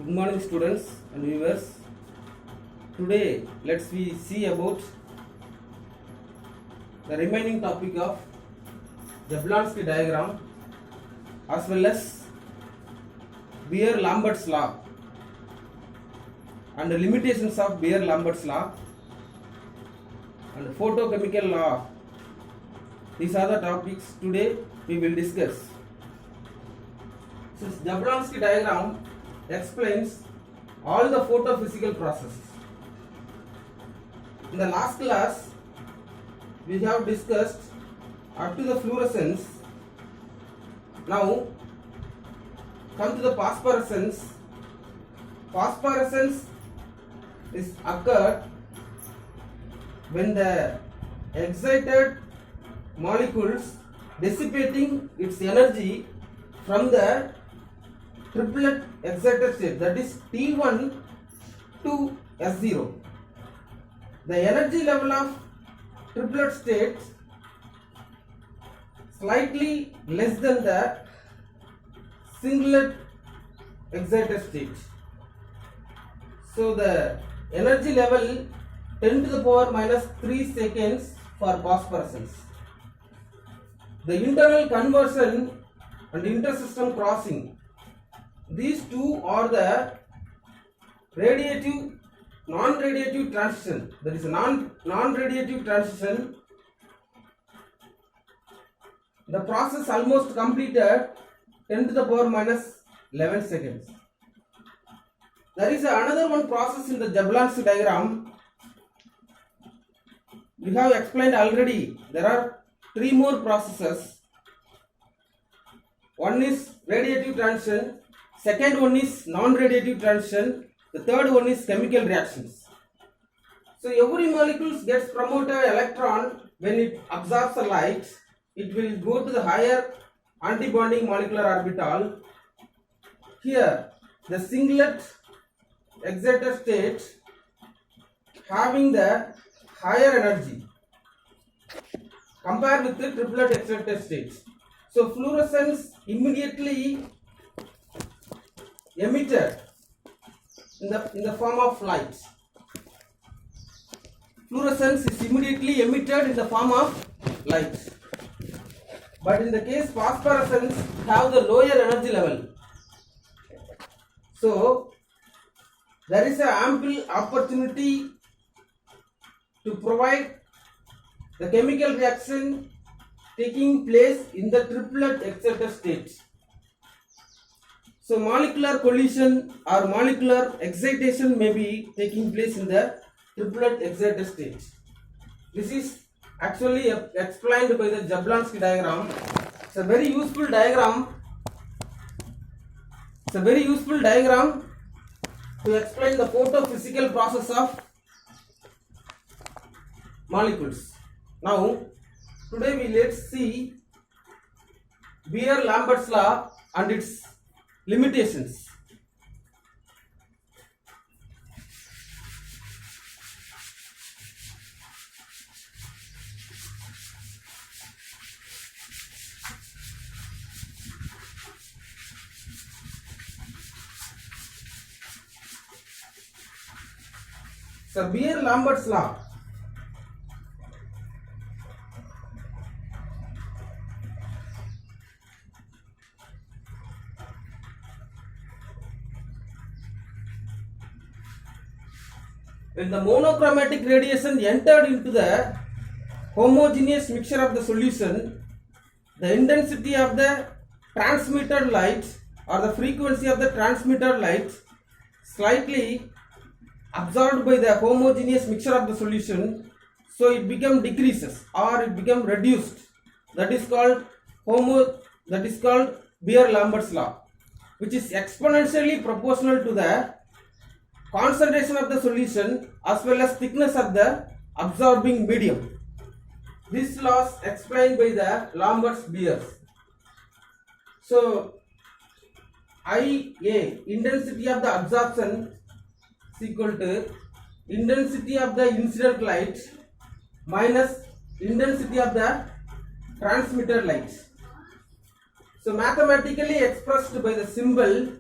Good morning students and viewers. Today let's we see about the remaining topic of Jablonski diagram as well as Beer-Lambert's law and the limitations of Beer-Lambert's law and photochemical law. These are the topics today we will discuss. Since Jablonski diagram explains all the photophysical processes. In the last class, we have discussed up to the fluorescence. Now, come to the phosphorescence. Phosphorescence is occurred when the excited molecules dissipating its energy from the triplet excited state, that is T1 to S0. The energy level of triplet state slightly less than the singlet excited state. So the energy level 10 to the power minus 3 seconds for phosphorescence. The internal conversion and intersystem crossing, these two are the radiative, non-radiative transition. That is a non-radiative transition. The process almost completed 10 to the power minus 11 seconds. There is another one process in the Jablonski diagram. We have explained already. There are three more processes. One is radiative transition. Second one is non-radiative transition. The third one is chemical reactions. So every molecule gets promoted electron when it absorbs the light. It will go to the higher antibonding molecular orbital. Here, the singlet excited state having the higher energy compared with the triplet excited state. So fluorescence immediately emitted in the form of light. Fluorescence is immediately emitted in the form of light. But in the case phosphorescence have the lower energy level. So there is an ample opportunity to provide the chemical reaction taking place in the triplet excited state. So molecular collision or molecular excitation may be taking place in the triplet excited state. This is actually explained by the Jablonski diagram. It's a very useful diagram. It's a very useful diagram to explain the photophysical process of molecules. Now, today we let's see Beer-Lambert's law and its limitations. So Beer-Lambert's law. When the monochromatic radiation entered into the homogeneous mixture of the solution, the intensity of the transmitted light or the frequency of the transmitted light slightly absorbed by the homogeneous mixture of the solution, so it become decreases or it become reduced. That is called Beer-Lambert's law, which is exponentially proportional to the concentration of the solution as well as thickness of the absorbing medium. This law is explained by the Lambert's-Beers. So IA, intensity of the absorption, is equal to intensity of the incident light minus intensity of the transmitted light. So mathematically expressed by the symbol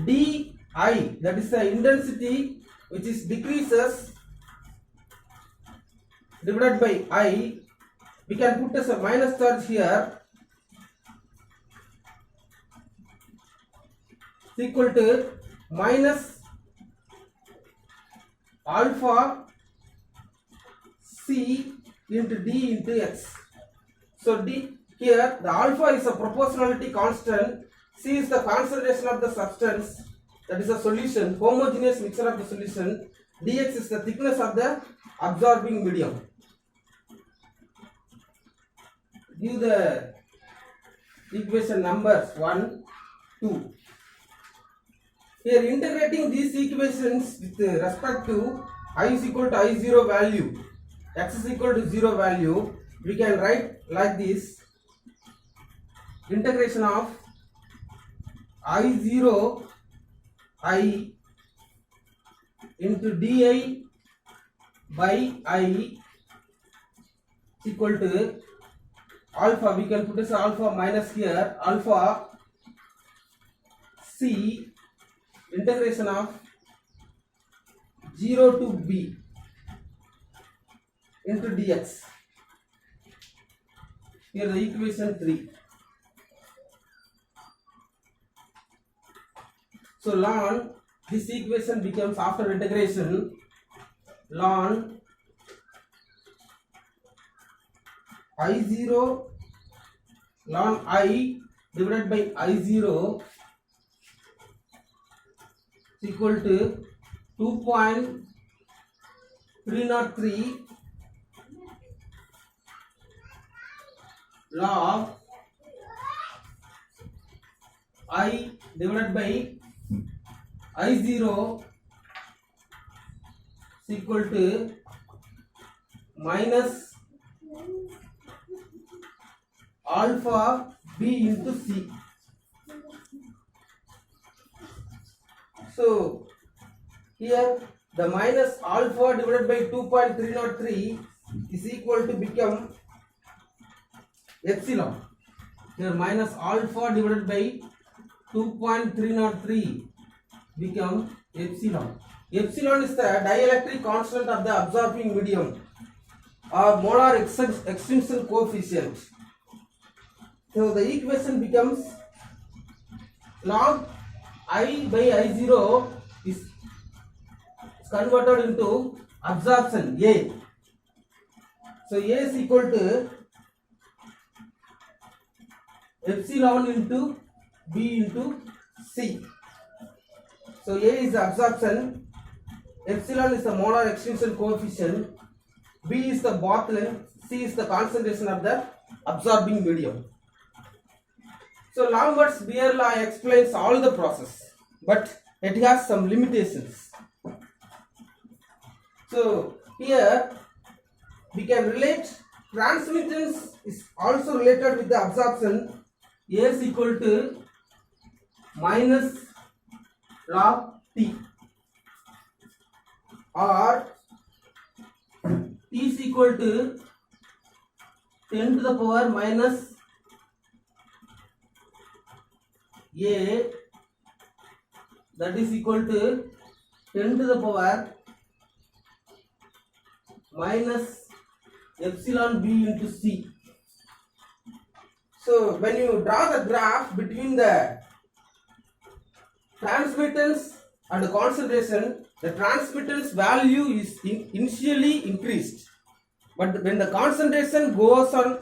d I, that is the intensity which is decreases, divided by I, we can put as a minus charge here, is equal to minus alpha C into D into X. So D here, the alpha is a proportionality constant, C is the concentration of the substance, that is a solution, homogeneous mixture of the solution, dx is the thickness of the absorbing medium. Give the equation numbers 1, 2. Here integrating these equations with respect to I is equal to I0 value, x is equal to 0 value, we can write like this: integration of I0 I into di by I is equal to alpha, we can put as alpha minus here, alpha C integration of 0 to b into dx. Here the equation 3. So ln, this equation becomes, after integration, ln I0 ln I divided by I0 is equal to 2.303 log I divided by I0 is equal to minus alpha b into c. So here the minus alpha divided by 2.303 is equal to become epsilon. Here minus alpha divided by 2.303 become epsilon. Epsilon is the dielectric constant of the absorbing medium or molar extinction coefficient. So the equation becomes log I by I0 is converted into absorption A. So A is equal to epsilon into B into C. So A is the absorption, epsilon is the molar extinction coefficient, B is the bath length, C is the concentration of the absorbing medium. So Lambert's Beer law explains all the process, but it has some limitations. So here we can relate transmittance is also related with the absorption. A is equal to minus log T, or T is equal to 10 to the power minus A, that is equal to 10 to the power minus epsilon b into c. So when you draw the graph between the transmittance and the concentration, the transmittance value is initially increased, but when the concentration goes on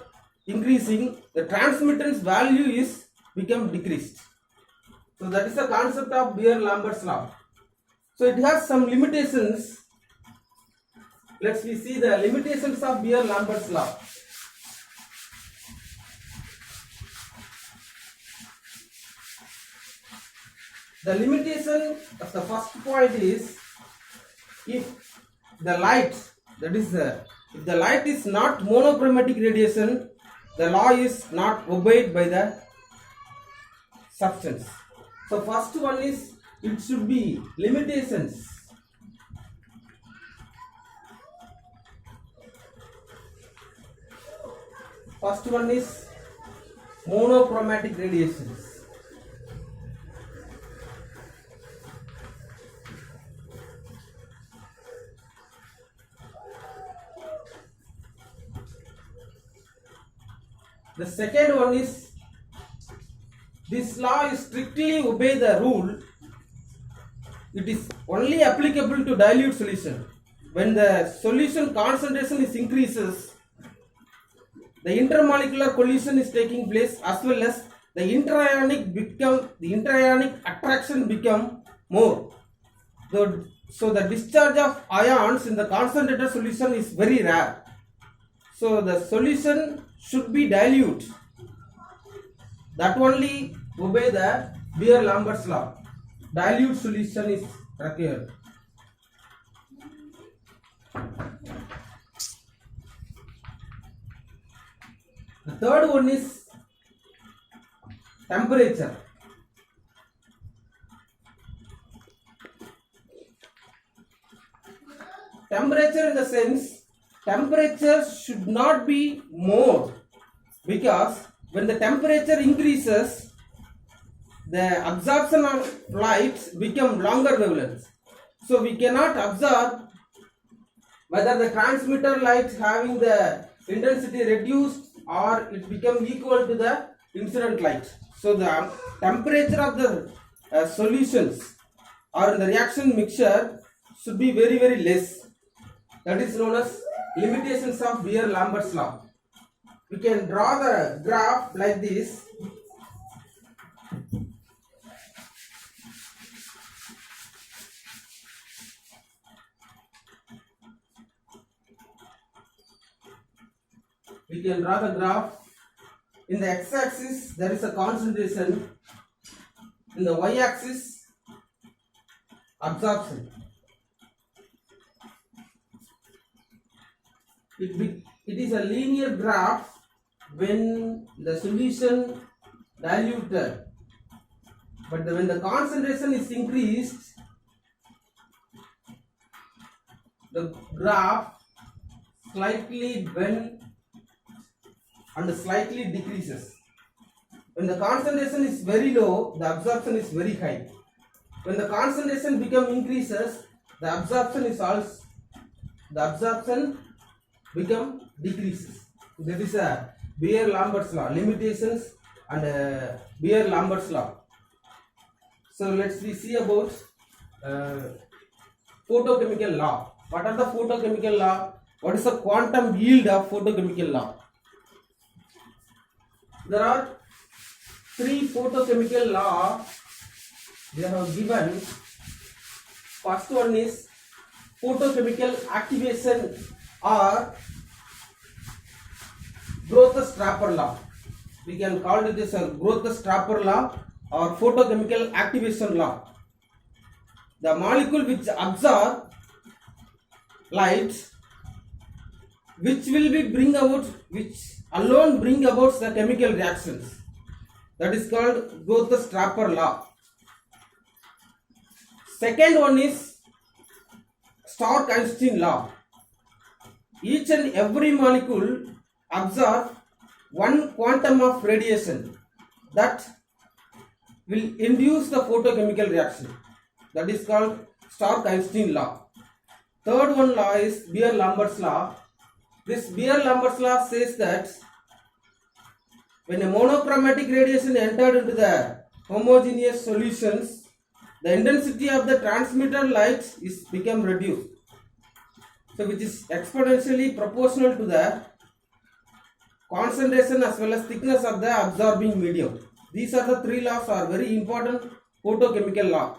increasing, the transmittance value is become decreased. So that is the concept of Beer-Lambert's law. So it has some limitations. Let's see the limitations of Beer-Lambert's law. The limitation of the first point is, if the light, that is if the light is not monochromatic radiation, the law is not obeyed by the substance. So first one is, it should be limitations. First one is monochromatic radiations. The second one is, this law is strictly obey the rule. It is only applicable to dilute solution. When the solution concentration is increases, the intermolecular collision is taking place, as well as the interionic attraction become more. So the discharge of ions in the concentrated solution is very rare. So the solution should be dilute. That only obey the Beer-Lambert's law. Dilute solution is required. The third one is temperature. Temperature in the sense, temperature should not be more, because when the temperature increases, the absorption of light become longer wavelengths. So we cannot observe whether the transmitter light having the intensity reduced or it become equal to the incident light. So the temperature of the solutions or in the reaction mixture should be very, very less. That is known as limitations of Beer-Lambert's law. We can draw the graph like this. We can draw the graph. In the x-axis there is a concentration, in the y-axis absorption. It is a linear graph when the solution diluted, but when the concentration is increased, the graph slightly bend and slightly decreases. When the concentration is very low, the absorption is very high. When the concentration increases, the absorption become decreases. That is a Beer-Lambert's law, limitations and Beer-Lambert's law. So let's see about photochemical law. What are the photochemical law? What is the quantum yield of photochemical law? There are three photochemical laws they have given. First one is photochemical activation or Grothe-Strapper law. We can call it as a Grothe-Strapper law or photochemical activation law. The molecule which absorb light, which alone bring about the chemical reactions. That is called Grothe-Strapper law. Second one is Stark-Einstein law. Each and every molecule absorb one quantum of radiation that will induce the photochemical reaction. That is called Stark-Einstein law. Third one law is Beer-Lambert's law. This Beer-Lambert's law says that when a monochromatic radiation entered into the homogeneous solutions, the intensity of the transmitter light is become reduced. So which is exponentially proportional to the concentration as well as thickness of the absorbing medium. These are the three laws are very important photochemical law.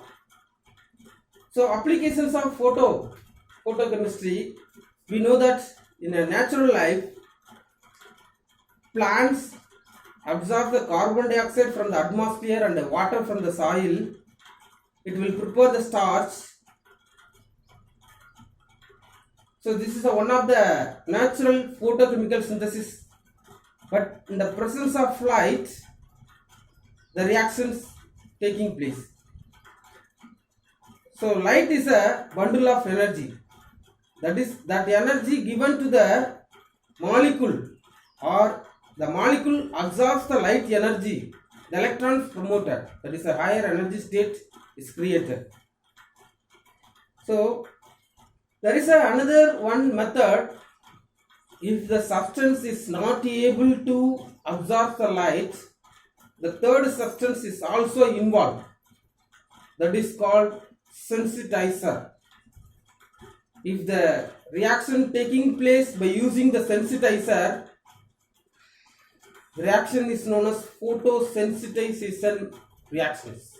So applications of photochemistry, we know that in a natural life, plants absorb the carbon dioxide from the atmosphere and the water from the soil. It will prepare the starch. So this is one of the natural photochemical synthesis. But in the presence of light, the reactions taking place. So light is a bundle of energy. That energy given to the molecule, or the molecule absorbs the light energy. The electrons promoted. That is a higher energy state is created. So there is another one method if the substance is not able to absorb the light, the third substance is also involved. That is called sensitizer. If the reaction taking place by using the sensitizer, the reaction is known as photosensitization reactions.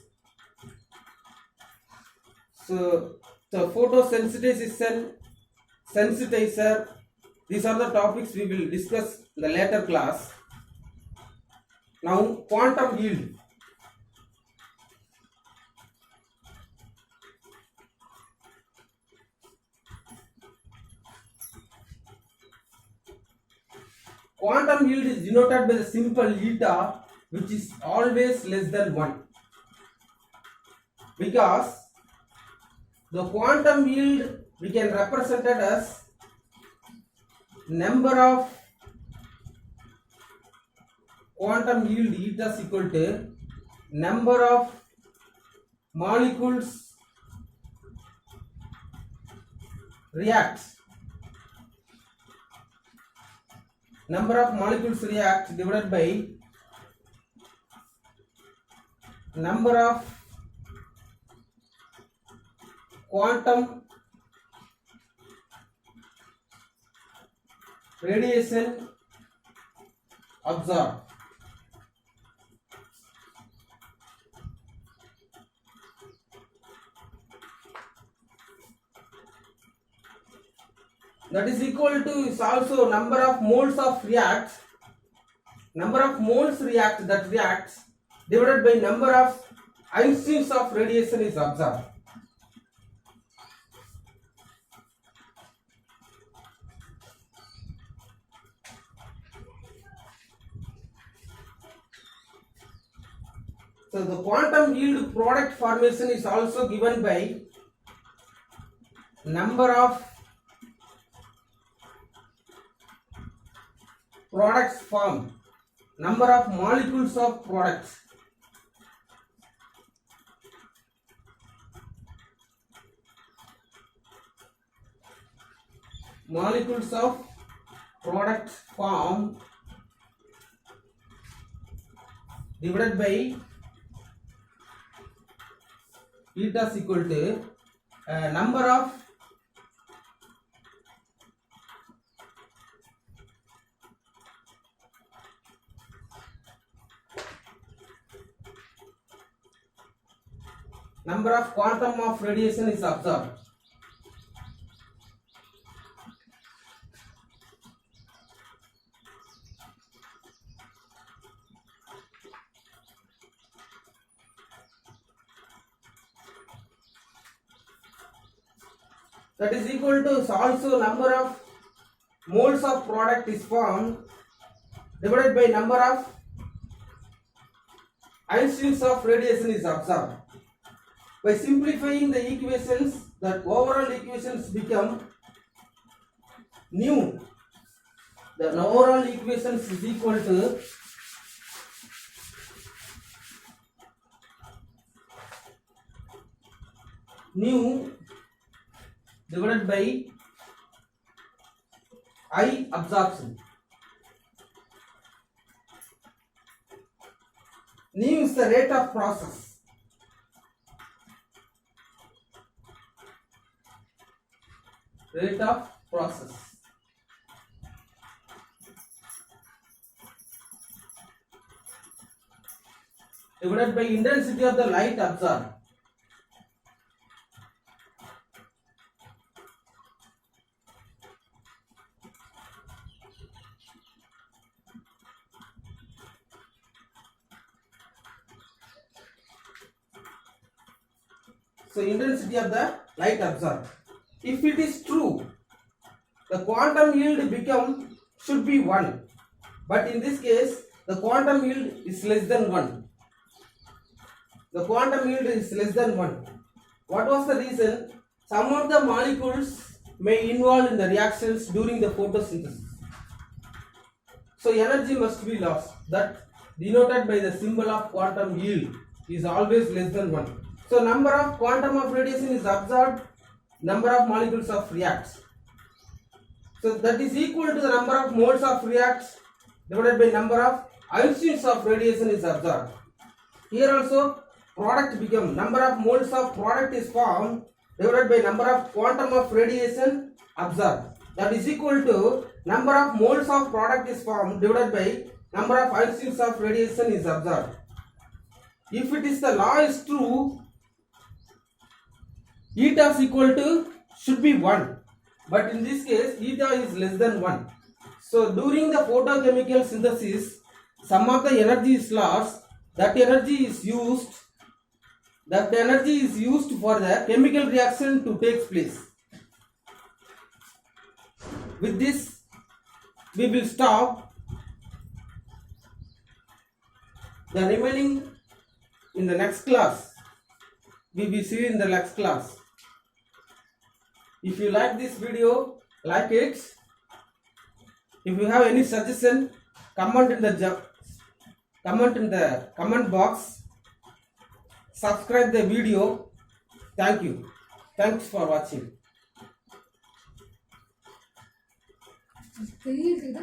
So the photosensitization, sensitizer, these are the topics we will discuss in the later class. Now quantum yield. Quantum yield is denoted by the symbol eta, which is always less than 1. Because the quantum yield we can represent it as number of quantum yield eta is equal to number of molecules react. Number of molecules react divided by number of quantum radiation absorbed. That is equal to is also number of moles of react, number of moles react that reacts divided by number of Einsteins of radiation is absorbed. So the quantum yield product formation is also given by number of products formed, number of molecules of products. Molecules of product formed divided by eta is equal to number of quantum of radiation is absorbed. That is equal to also number of moles of product is formed divided by number of Einsteins of radiation is absorbed. By simplifying the equations, the overall equations become nu. The overall equations is equal to nu divided by I absorption. Nu is the rate of process. Rate of process. Divided by intensity of the light absorbed. So intensity of the light absorbed. If it is true, the quantum yield should be 1, but in this case the quantum yield is less than 1. The quantum yield is less than 1. What was the reason? Some of the molecules may involve in the reactions during the photosynthesis. So energy must be lost. That denoted by the symbol of quantum yield is always less than 1. So number of quantum of radiation is absorbed, number of molecules of reacts. So that is equal to the number of moles of reacts divided by number of Einstein's of radiation is observed. Here also product become number of moles of product is formed divided by number of quantum of radiation observed. That is equal to number of moles of product is formed divided by number of Einstein's of radiation is observed. If it is the law is true, eta is equal to should be 1, but in this case eta is less than 1. So during the photochemical synthesis, some of the energy is lost. That energy is used for the chemical reaction to take place. With this we will stop. The remaining in the next class we will see in the next class. If you like this video, like it. If you have any suggestion, comment in the comment box. Subscribe the video. Thank you. Thanks for watching. தெரியல